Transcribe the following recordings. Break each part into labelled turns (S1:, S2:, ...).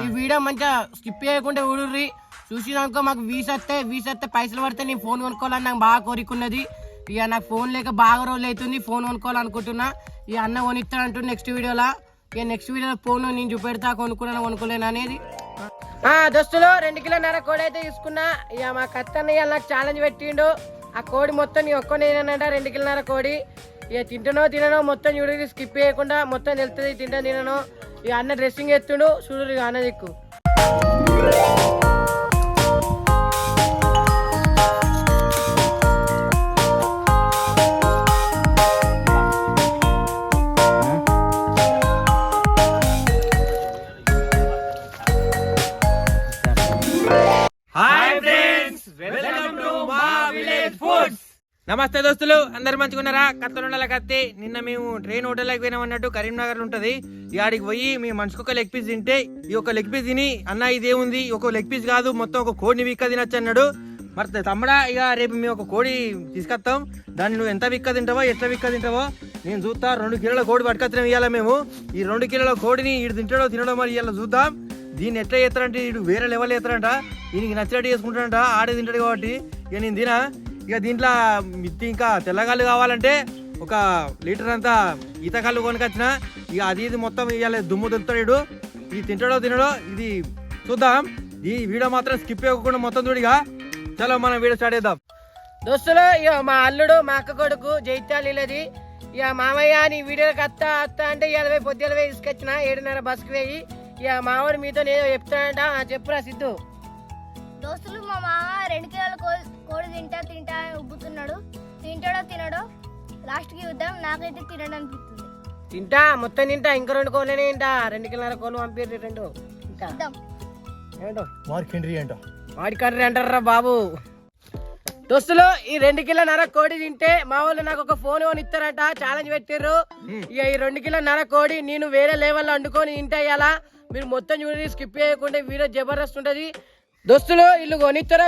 S1: ఈ వీడియో మంచిగా స్కిప్ చేయకుండా ఊడుర్రి. చూసినాక మాకు వీస్ వస్తే పైసలు పడితే నేను ఫోన్ కొనుక్కోవాలని నాకు బాగా కోరికున్నది. ఇక నాకు ఫోన్ లేక బాగా రోజులు అవుతుంది, ఫోన్ కొనుక్కోవాలనుకుంటున్నా. ఇక అన్న కొనిస్తానంటు నెక్స్ట్ వీడియోలో. ఇక నెక్స్ట్ వీడియోలో ఫోన్ నేను చూపెడతా, కొనుక్కోలేను అనేది. దోస్తులు 2 కిలోన్నర కోడి అయితే తీసుకున్నా. ఇక మా కత్తన్నయ్య నాకు ఛాలెంజ్ పెట్టిండు. ఆ కోడి మొత్తం నీ ఒక్కనేనంట 2 కిలోన్నర కోడి. ఇక తిననో మొత్తం చూడు, స్కిప్ చేయకుండా మొత్తం తెలుస్తుంది తినను. ఇక అన్న డ్రెస్సింగ్ ఎత్తుండు చూడు. ఇక అన్న దిక్కు
S2: నమస్తే దోస్తులు, అందరు మంచిగున్నారా? కత్తలుండాల కత్తి. నిన్న మేము ట్రైన్ హోటల్కి పోయినాం అన్నట్టు, కరీంనగర్ ఉంటది. ఆడికి పోయి మేము మనిషికి ఒక లెగ్ పీస్ తింటే, ఈ ఒక లెగ్ పీస్ తిని అన్న ఇదేముంది ఒక లెగ్ పీస్ కాదు మొత్తం ఒక కోడిని విక్క తినొచ్చు అన్నాడు. మరి తమ్ముడా ఇక రేపు మేము ఒక కోడి తీసుకొస్తాం, దాన్ని నువ్వు ఎంత విక్క తింటావో ఎట్లా విక్క తింటావో నేను చూస్తా. 2 కిలోల కోడి పట్టుకొచ్చినాం ఇవాళ మేము. ఈ 2 కిలోల కోడిని ఈడు తినడో మరి ఇవాళ చూద్దాం. దీన్ని ఎట్లా చేస్తారంటే ఇటు వేరే లెవెల్ చేస్తారంట, దీనికి నచ్చినట్టు చేసుకుంటాడంట. ఆడే తింటాడు కాబట్టి ఇక నేను తినా. ఇక దీంట్లో ఇంకా తెల్లగాళ్ళు కావాలంటే 1 లీటర్ అంతా ఈతకాళ్ళు కొనుకొచ్చిన. ఇక అది ఇది మొత్తం ఇవాళ దుమ్ము దులుతాడు. ఇది తింటాడో ఇది చూద్దాం. ఈ వీడియో మాత్రం స్కిప్ చేయకుండా మొత్తం చూడిగా. చలో మనం వీడియో స్టార్ట్ చేద్దాం.
S1: దోస్తులు ఇక మా అల్లుడు మా అక్క కొడుకు జైత్యాలీలది. ఇక మామయ్య నీ వీడియోకి అత్త అంటే 70 పొద్దుల వేయి తీసుకొచ్చిన 7:30 బస్కి వేయి. ఇక మావాడు మీతో నేను చెప్తానంట. చెప్పురా సిద్ధు.
S3: దోస్తులు మా మామ 2 కిలోల కోడి తింటా ఉబ్బుతున్నాడు. తింటాడో తినడో లాస్ట్ కి చూద్దాం. నాకైతే తినడం అనిపిస్తుంది.
S1: తింటా మొత్తం తింటా. ఇంకా 2 కోళ్ళనే తింటా. 2 కిలోల కోళ్ళు పంపిర్రు 2. వాడి కర్రీ అంటారా బాబు. దోస్తులు ఈ 2 కిలోన్నర కోడి తింటే మా వాళ్ళు నాకు ఒక ఫోన్ ఇస్తారంట. ఛాలెంజ్ పెట్టిర్రు. ఇక ఈ 2 కిలోన్నర కోడి నేను వేరే లెవెల్లో వండుకొని తింటా. మీరు మొత్తం చూడండి, స్కిప్ చేయకుండా. వీడియో జబర్దస్త్ ఉంటది. దోస్తులు ఇల్లు కొనిస్తారో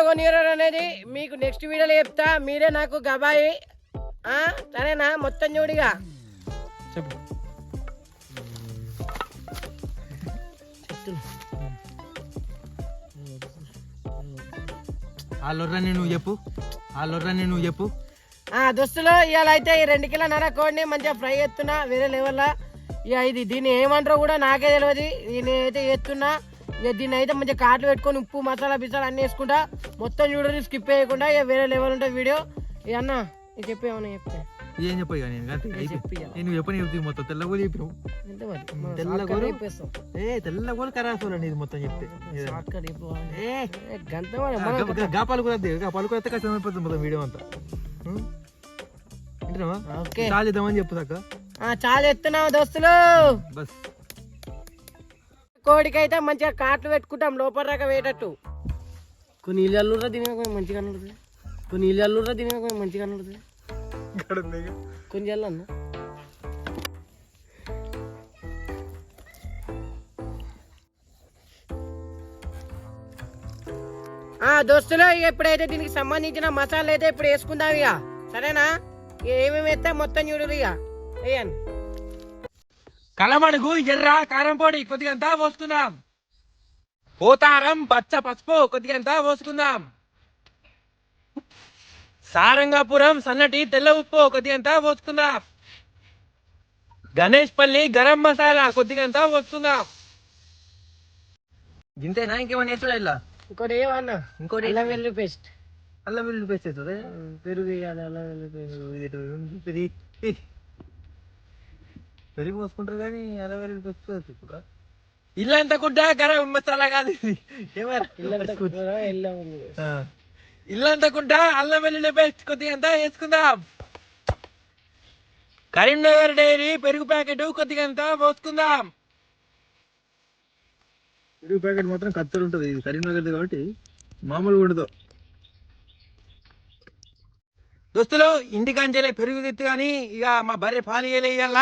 S1: అనేది మీకు నెక్స్ట్ వీడియోలో చెప్తా. మీరే నాకు గబాయి సరేనా? మొత్తం చూడిగా
S2: చెప్పు. నువ్వు చెప్పు.
S1: దోస్తులు ఇవాళ అయితే ఈ 2 కిలోన్నర కోడిని మంచిగా ఫ్రై చేస్తున్నా వేరే లెవెల్లో. ఇక దీన్ని ఏమంటారో కూడా నాకే తెలియదు. దీన్ని అయితే చేస్తున్నా. ఇక దీన్ని అయితే మంచిగా కాట్లు పెట్టుకొని ఉప్పు మసాలా బిసాలా అన్నీ వేసుకుంటా. మొత్తం చూడండి, స్కిప్ చేయకుండా. ఇక వేరే లెవెల్ ఉంటుంది వీడియో. ఇక అన్న నేను చెప్పేమన్నా చెప్తే
S2: ఏం చెప్పు. నేను చెప్పని మొత్తం తెల్లగోలు చెప్పినావు. తెల్లగోలు కరాసోలండి ఇది మొత్తం చెప్తే. పలుకు కష్టం అయిపోతుంది మొత్తం వీడియో అంతా. చాలా చేద్దామని చెప్పు దాకా.
S1: చాలా ఎత్తున్నావు దోస్తులు.
S2: బస్
S1: కోడికైతే మంచిగా కాట్లు పెట్టుకుంటాం లోపల దాకా వేయటట్టు. కొన్ని ఇల్లు అల్లురా దీనిగా కొంచెం మంచిగా అన్నుతుంది. కొన్ని ఇల్లు అల్లురా దీనిగా కొంచెం మంచిగా అన్నుతుంది. కొంచెం అన్న దోస్తులు ఎప్పుడైతే దీనికి సంబంధించిన మసాలా అయితే ఇప్పుడు వేసుకుందాం ఇక. సరేనా? ఏమేమి వేస్తే మొత్తం చూడరు ఇక. వేయండి.
S2: కలమడుగు ఎర్ర కారం పొడి కొద్దిగంతా పోసుకుందాం. పోతారం పచ్చ పసుపు కొద్దిగంతా పోసుకుందాం. సారంగాపురం సన్నటి తెల్ల ఉప్పు కొద్దిగంతా పోసుకుందాం. గణేష్ పల్లి గరం మసాలా కొద్దిగంతా పోసుకుందాం. ఇంతేనా? ఇంకేమన్నా వేసుడా? ఇలా
S1: ఇంకోటి ఏమన్నా ఇంకోటి అల్లం వెల్లుల్లి పేస్ట్.
S2: అల్లం వెల్లుల్లి పేస్ట్ అవుతుంది. పెరుగు వేయాలి. అల్లం వెల్లుల్లి పేస్ట్ పెరుగు పోసుకుంటారు కానీ అల్లం వెల్లుల్లి పేస్ట్ ఇప్పుడు. ఇల్లంతా కూడా గరం మసాలా కాదు ఇది. ఇల్లంతా కూడా అల్లం వెల్లుల్లి పేస్ట్ కొద్దిగంతా వేసుకుందాం. కరీంనగర్ డైరీ పెరుగు ప్యాకెట్ కొద్దిగంతా పోసుకుందాం. పెరుగు ప్యాకెట్ మాత్రం కత్తలు ఉంటుంది. ఇది కరీంనగర్ది కాబట్టి మామూలుగా ఉండదు. దోస్తులు ఇంటికాంచెలే పెరుగు తెత్తు కానీ ఇక మా బర్రె పాలు వేయాల.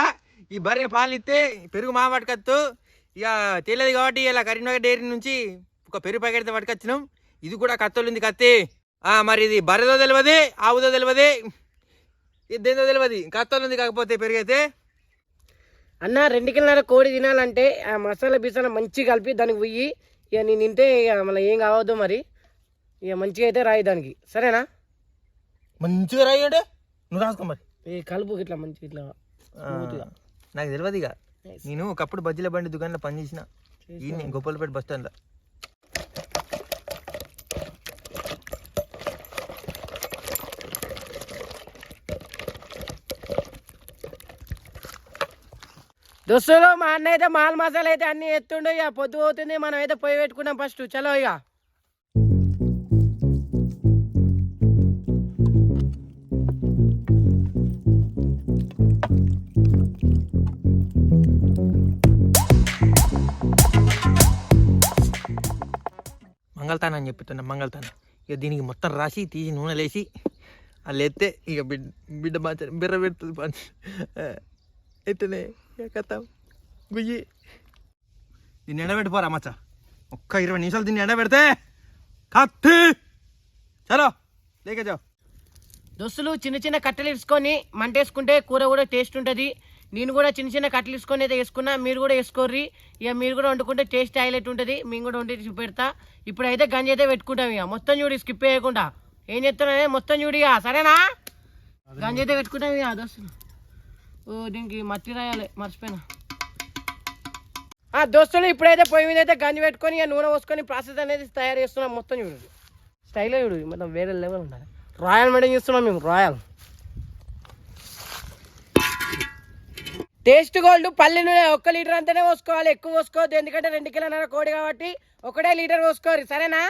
S2: ఈ బర్రె పాలు ఇస్తే పెరుగు మా పట్టుకత్తు. ఇక తెలియదు కాబట్టి ఇలా కరీంనగర్ డైరీ నుంచి ఒక పెరుగు ప్యాకెట్ పట్టుకొచ్చినాం. ఇది కూడా కత్తలు ఉంది కత్తి. మరి ఇది బర్రెదో తెలియదు, ఆవుదో తెలియదు, ఇదేందో తెలియదు. కత్తలు ఉంది కాకపోతే పెరుగు అయితే.
S1: అన్న 2 కిలోల కోడి తినాలంటే ఆ మసాలా బిసాలా మంచిగా కలిపి దానికి పోయి ఇక నేను తింటే ఇక మళ్ళీ ఏం కావద్దు మరి ఇక మంచిగా అయితే రాయి దానికి సరేనా
S2: మంచిగా రాయి అంటే నువ్వు రాసుకో మరి
S1: ఈ కలుపు ఇట్లా మంచిగా ఇట్లా
S2: నాకు తెలియదు ఇక నేను ఒకప్పుడు బజ్జీల బండి దుకాణంలో పనిచేసిన ఈ గోపాలపేట బస్ స్టాండ్లో.
S1: దోస్తులు మా అన్న అయితే మాల్ మసాలా అయితే అన్ని ఎత్తుండు ఇక పొద్దు పోతుంది మనం అయితే పొయ్యి పెట్టుకున్నాం ఫస్ట్ చలో ఇక
S2: మంగళతానం అని చెప్తున్నా మంగళతానం. ఇక దీనికి మొత్తం రాసి తీసి నూనె లేసి వాళ్ళు ఎత్తే ఇక బిడ్డ బాగా బిర్ర పెడుతుంది పంచి ఎత్తనే కథ గుయ్యి. దీన్ని ఎండబెట్టిపోరా మచ్చ ఒక్క 20 నిమిషాలు దీన్ని ఎండబెడితే కత్తి చలో లేక జావు.
S1: దోస్తులు చిన్న చిన్న కట్టెలు ఇసుకొని మంట వేసుకుంటే కూర కూడా టేస్ట్ ఉంటుంది. నేను కూడా చిన్న చిన్న కట్టెలు ఇసుకొని అయితే వేసుకున్నా, మీరు కూడా వేసుకోర్రి. ఇక మీరు కూడా వండుకుంటే టేస్ట్ హైలైట్ ఉంటుంది. మేము కూడా వండి చూపెడతా. ఇప్పుడైతే గంజి అయితే పెట్టుకుంటాం ఇక మొత్తం చూడి స్కిప్ చేయకుండా. ఏం చెప్తున్నా మొత్తం చూడి ఇక సరేనా గంజి అయితే పెట్టుకుంటాం ఇక దోస్తులు. ఓ దీనికి మట్టి రాయాలి మర్చిపోయినా. దోస్తులు ఇప్పుడైతే పొయ్యి మీద అయితే గంజి పెట్టుకొని ఇక నూనె పోసుకొని ప్రాసెస్ అనేది తయారు చేస్తున్నాం. మొత్తం చూడు స్టైల్లో చూడు మొత్తం వేరే లెవెల్ ఉండాలి. రాయల్ మెయింటైన్ చేస్తున్నాం మేము రాయల్. టేస్ట్ గోల్డ్ పల్లి నూనె 1 లీటర్ అంతనే పోసుకోవాలి, ఎక్కువ పోసుకోవద్దు. ఎందుకంటే 2 కిలోన్నర కోడి కాబట్టి 1 లీటర్ పోసుకోరు సరేనా.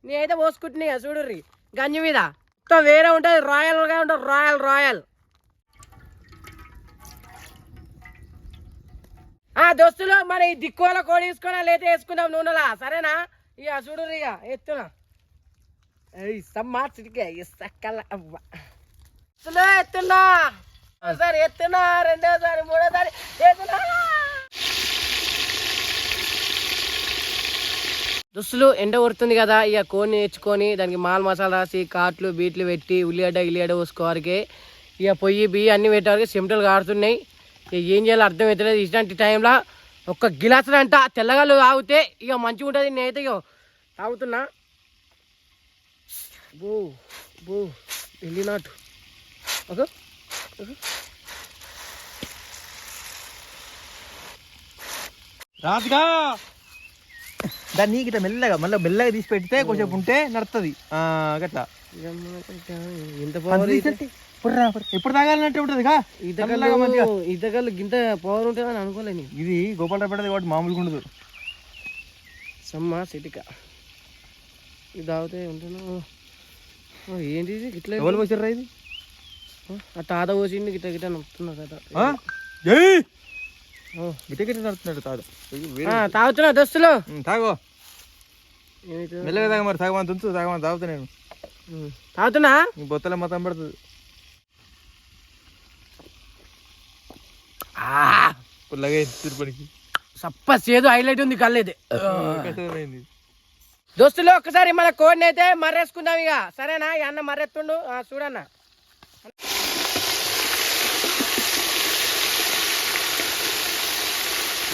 S1: నేనైతే పోసుకుంటున్నా చూడుర్రి గంజి మీద మొత్తం వేరే ఉంటుంది, రాయల్గా ఉంటుంది. రాయల్ రాయల్ దోస్తులు మరి దిక్కువల కోడి తీసుకున్నా లేదా వేసుకుందాం నూనెలా సరేనా. ఇక చూడుర్రి ఇక ఎత్తున్నా సమ్మా చిటికే సక్కల ఎత్తున్నా ఒకసారి ఎత్తున్నా, రెండోసారి, మూడోసారి ఎత్తున్నా. దుస్తులు ఎండ కొడుతుంది కదా, ఇక కోడిని తెచ్చుకొని దానికి మాల్ మసాలా రాసి కాట్లు బీట్లు పెట్టి ఉల్లిగడ్డ పోసుకోవారికి ఇక పొయ్యి బియ్యి అన్నీ పెట్టేవారికి చెమటలు కారుతున్నాయి. ఇక ఏం చేయాలో అర్థం అవుతలేదు. ఇట్లాంటి టైంలో 1 గిలాసులు అంట తెల్లగాళ్ళు తాగితే ఇక మంచిగా ఉంటుంది. నేనైతే ఇక తాగుతున్నా. బో బో వెళ్ళినట్టు ఓకే
S2: రాజుగా దాన్ని ఇట్లా మెల్లగా మళ్ళీ మెల్లగా తీసి పెడితే కొంచెం ఉంటే నడుతుంది గట్లా.
S1: ఇంత
S2: ఎప్పుడు తాగాలంటే ఉంటుంది
S1: ఈతగల్లు ఇంత పవర్ ఉంటుంది అని అనుకోలేని.
S2: ఇది గోపాలపేట కాబట్టి మామూలుగా ఉండదు.
S1: సమ్మా సిటిక ఇది తాగితే ఉంటున్నా. ఏంటి ఇట్లా
S2: ఎవరు పోసారా ఇది
S1: ఆ తాత పోసింది గిట్ట గిట్ట నొప్పుతున్నా కదా.
S2: గిట్ట గిట్ట నడుతున్నాడు తాత.
S1: తాగుతున్నా దోస్తులు
S2: తాగో మెల్లగా తాగ మరి తాగమని తుంచు తాగమని తాగుతా నేను
S1: తాగుతున్నా.
S2: బొత్తల మొత్తం పడుతుంది పుల్లగా తిరుపతికి
S1: సప్ప సేదు హైలైట్ ఉంది కళ్ళైతే. దోస్తులు ఒక్కసారి మన కోడిని అయితే మర్రేసుకుందాం ఇక సరేనా. ఈ అన్న మర్రెత్తుండు చూడన్న.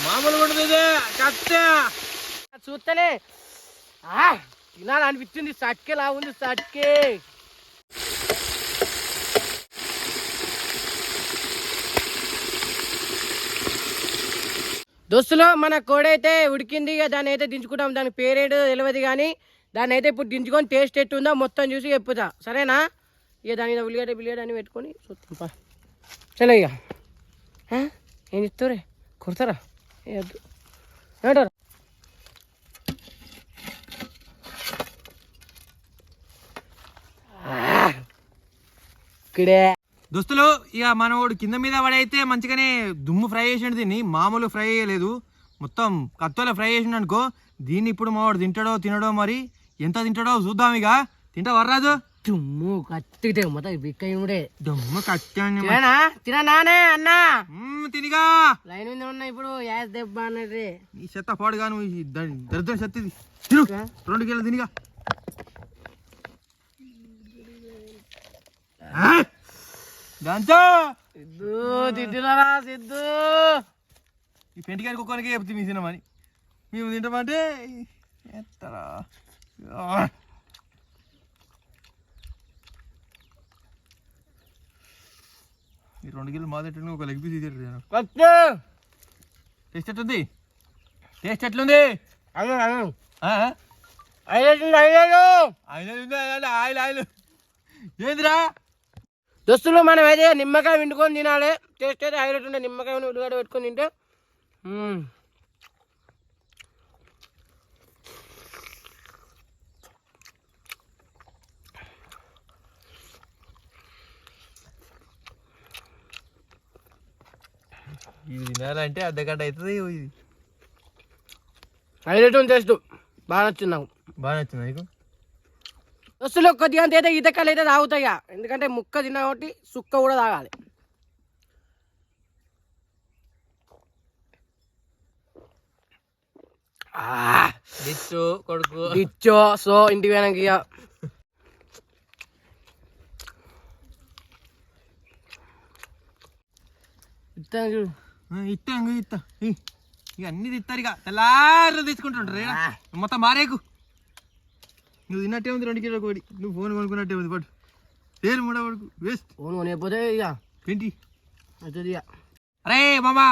S2: మామూలు ఉంటుంది
S1: చూస్తేనే తినాలనిపించింది. సట్కేలా ఉంది సట్కే. దోస్తులు మన కోడి అయితే ఉడికింది. ఇక దాన్ని అయితే దించుకుంటాం. దాని పేరేంటో తెలియదు కానీ దాన్ని అయితే ఇప్పుడు దించుకొని టేస్ట్ ఎట్టుందో మొత్తం చూసి చెప్పుతా సరేనా. ఇక దాని మీద ఉల్లిగడ్డ అని పెట్టుకొని చూస్తాం. చలో ఇక ఏం చెప్తారే కొడతారా వద్దు ఏమంటారా. ఇక్కడే
S2: దోస్తులు ఇక మనోడు కింద మీద పడైతే మంచిగానే దుమ్ము ఫ్రై చేసిండు. దీన్ని మామూలు ఫ్రై చేయలేదు, మొత్తం కత్తోలో ఫ్రై చేసిండు అనుకో. దీన్ని ఇప్పుడు మావాడు తింటాడో తినడో మరి ఎంత తింటాడో చూద్దాం. ఇక తింటా వర్రాజు.
S1: దుమ్ము కత్తితే మొత్తం బిక్కడే
S2: దుమ్ము కత్తి
S1: తినానే అన్నా
S2: తినిగా
S1: లైన్ మీద ఉన్నా. ఇప్పుడు యాస్ దెబ్బ అన్నది
S2: నీ చెత్త పాడుగా నువ్వు దరిద్రం చెత్తది తిను 2 కిలో తినిగా. దాంతో
S1: సిద్ధు తిట్టున్నారా సిద్ధు
S2: ఈ పెంటికాయ కుక్కనికి చెప్తే మీ తినమని మేము తింటామంటే ఎత్తరా ఈ 2 కిలో మాదేటను ఒక లెగ్ పీస్ ఇచ్చారు టేస్ట్ ఎట్లుంది టేస్ట్ ఎట్లుంది ఆయిల్ ఆయిల్ ఏందిరా
S1: దోస్తులు మనం అయితే నిమ్మకాయ వండుకొని తినాలి. టేస్ట్ అయితే హైలైట్ ఉండే. నిమ్మకాయ ఉల్లిగడ్డ పెట్టుకొని తింటే
S2: ఇది తినాలంటే అర్ధగంట అవుతుంది. ఇది
S1: హైలైట్ ఉంది. టేస్ట్ బాగా నచ్చింది నాకు.
S2: బాగా నచ్చింది నీకు?
S1: దోస్తులు కొద్దిగా అయితే ఈతకాయలు అయితే తాగుతాయా, ఎందుకంటే ముక్క తిన్నా కాబట్టి సుక్క కూడా తాగాలి.
S2: డిచ్చు కొడుకు
S1: డిచ్చో సో ఇంటికి పోయినాక ఇక చూడు
S2: ఇస్తా ఇక అన్ని తిస్తారు. ఇక తెల్లారు తీసుకుంటుంటారు మొత్తం మారేకు. నువ్వు తిన్నట్టే ఉంది 2 కిలో కోడి. నువ్వు ఫోన్ కొనుక్కున్నట్టే ఉంది. పట్టు పేరు మూడ పడుకు వేస్ట్.
S1: ఫోన్ కొనిపోతే ఇక
S2: ఏంటి
S1: అవుతుంది ఇక.
S2: అరే మామా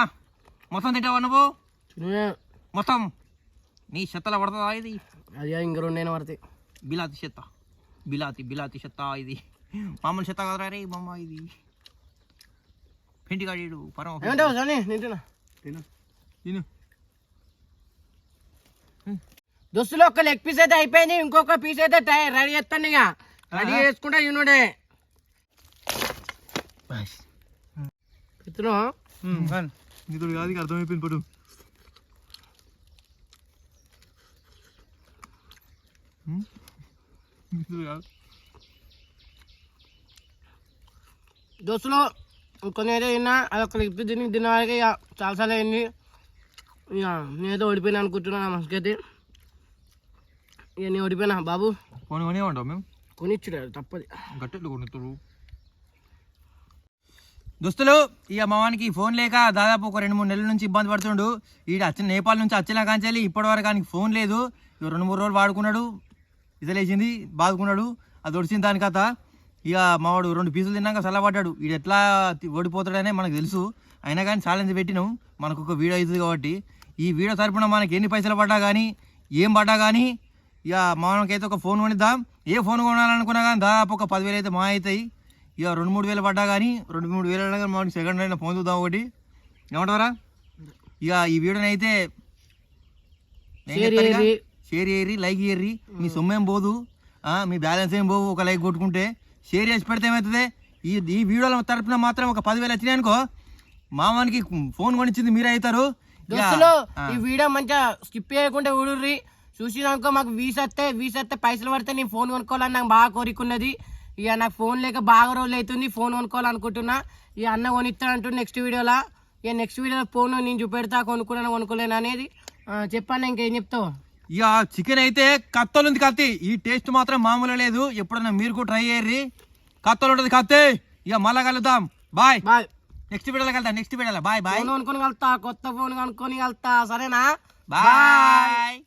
S2: మొత్తం తింటావా నువ్వు?
S1: తినే
S2: మొత్తం నీ చెత్తలో పడుతుందా ఇది?
S1: అది ఇంక 2 పడతాయి.
S2: బిలాతి చెత్త బిలాతి చెత్త ఇది. మామూలు చెత్త కదరా రే మామ. ఇది పెంటిగాడు పరమ
S1: ఏమంటావు సరే తింటున్నా.
S2: తిను
S1: దోస్తులు ఒక లెగ్ పీస్ అయితే అయిపోయింది. ఇంకొక పీస్ అయితే రెడీ చేస్తాను. ఇక రెడీ చేసుకుంటా తినుడే
S2: నీతో కాదు ఇక అర్థమైపోయింది. పడు
S1: దోస్తులు కొన్ని అయితే తిన్నా. అదొక లెగ్ పీస్ తిన్న వాళ్ళకి ఇక చాలాసార్లు అయింది. ఇక నేనైతే ఓడిపోయినా అనుకుంటున్నా. నా మనసుకైతే ఇక నేను ఓడిపోయినా బాబు.
S2: ఫోన్ కొనేమంటావు? మేము
S1: కొనిచ్చుడు తప్పది.
S2: గట్టెట్లు కొనుత్తారు దోస్తులు. ఇక మావానికి ఫోన్ లేక దాదాపు ఒక 2-3 నెలల నుంచి ఇబ్బంది పడుతుండు. ఈడ నేపాల్ నుంచి వచ్చినా కాంచాలి ఇప్పటి వరకు ఆయనకి ఫోన్ లేదు. ఇక 2-3 రోజులు వాడుకున్నాడు. ఇదలేసింది బాదుకున్నాడు. అది ఒడిచింది దాని కథ. ఇక మావాడు 2 పీసులు తిన్నాక చల్లబడ్డాడు. ఈడు ఎట్లా ఓడిపోతాడనే మనకు తెలుసు. అయినా కానీ ఛాలెంజ్ పెట్టినాం. మనకు ఒక వీడియో అవుతుంది కాబట్టి ఈ వీడియో తరపున మనకి ఎన్ని పైసలు పడ్డా కానీ ఏం పడ్డా కానీ ఇక మనకైతే ఒక ఫోన్ కొనిద్దాం. ఏ ఫోన్ కొనాలనుకున్నా కానీ దాదాపు ఒక 10,000 అయితే మా అవుతాయి. ఇక 2-3 వేలు పడ్డా కానీ 2-3 వేలు కానీ మనకి సెకండ్ హ్యాండ్ ఫోన్ చూద్దాం ఒకటి. ఏమంటారా? ఇక ఈ వీడియోని అయితే షేర్ చేయరి, లైక్ చేయరి. మీ సొమ్మేం పోదు, మీ బ్యాలెన్స్ ఏం పోవు. ఒక లైక్ కొట్టుకుంటే షేర్ చేసి పెడితే ఏమవుతుంది? ఈ వీడియోల తరపున మాత్రం ఒక 10,000 వచ్చినాయి అనుకో, మామానికి ఫోన్ కొనిచ్చింది మీరే అవుతారు.
S1: దోస్తులు ఈ వీడియో మంచిగా స్కిప్ చేయకుండా ఊడుర్రి. చూసినాకో మాకు వీస్ వస్తే పైసలు పడితే నేను ఫోన్ కొనుక్కోవాలని నాకు బాగా కోరికున్నది. ఇక నాకు ఫోన్ లేక బాగా రోజులు అవుతుంది. ఫోన్ కొనుక్కోవాలనుకుంటున్నా. ఇక అన్న కొనిస్తానంటు నెక్స్ట్ వీడియోలో. ఇక నెక్స్ట్ వీడియోలో ఫోన్ నేను చూపెడతా కొనుక్కోలేను అనేది. చెప్పాను ఇంకేం చెప్తావు?
S2: ఇక చికెన్ అయితే కత్తలు ఉంది. కత్తి ఈ టేస్ట్ మాత్రం మామూలు లేదు. ఎప్పుడన్నా మీరు కూడా ట్రై చేయర్రి. కత్తలు ఉంటుంది కత్తి. ఇక మళ్ళా కలుద్దాం. బాయ్. నెక్స్ట్ వీడియోలో కలుద్దాం. నెక్స్ట్ వీడియోలో బాయ్.
S1: ఫోన్ కొనుక్కొని కలుతా. కొత్త ఫోన్ కొనుక్కొని కలుతా. సరేనా?
S2: బాయ్.